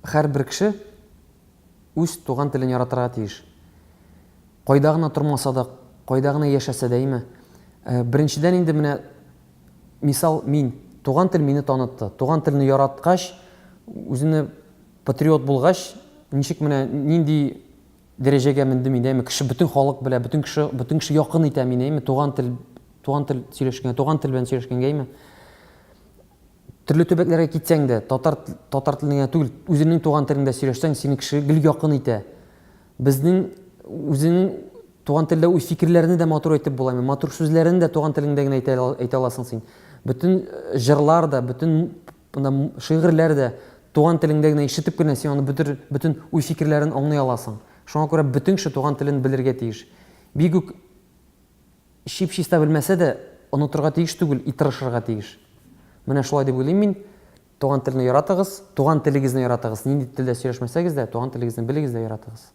һәрбер кеше үз туган телен яратырга тиеш. Кайда гына тормаса да, кайда гына яшәсә дә, беренчедән инде менә мисал мин, туган тел мине танытты. Туган телне яраткач, үземне патриот булгач, ничек менә нинди дәрәҗәгә мендем инде, кеше бөтен халык белә, бөтен кеше якын итә мине, туган тел сөйләшкәнгә, туган тел белән сөйләшкәнгә, төрле төбәкләргә китсәң дә, татар теленә түгел, үзеңнең туган телеңдә сөйләшсәң, сине кеше гел якын итә. Безнең үзеңнең туган телдә уй фикерләрне дә матур әйтеп була, матур сүзләрне дә туган телеңдә генә әйтә аласың син. Бөтен җырлар да, бөтен шигырьләр дә туган телеңдә генә ишетеп кенә син аны бөтен уй фикерләрен аңлый аласың. Шуңа күрә бөтен кеше туган телен белергә тиеш. Бик үк чип-чиста белмәсә дә, онытырга тиеш түгел, тырышырга тиеш. Менә шулай дип уйлыйм мин. Туган телне яратыгыз, туган телегезне яратыгыз. Нинди телдә сөйләшмәсәгез дә, туган телегезне белегез дә яратыгыз.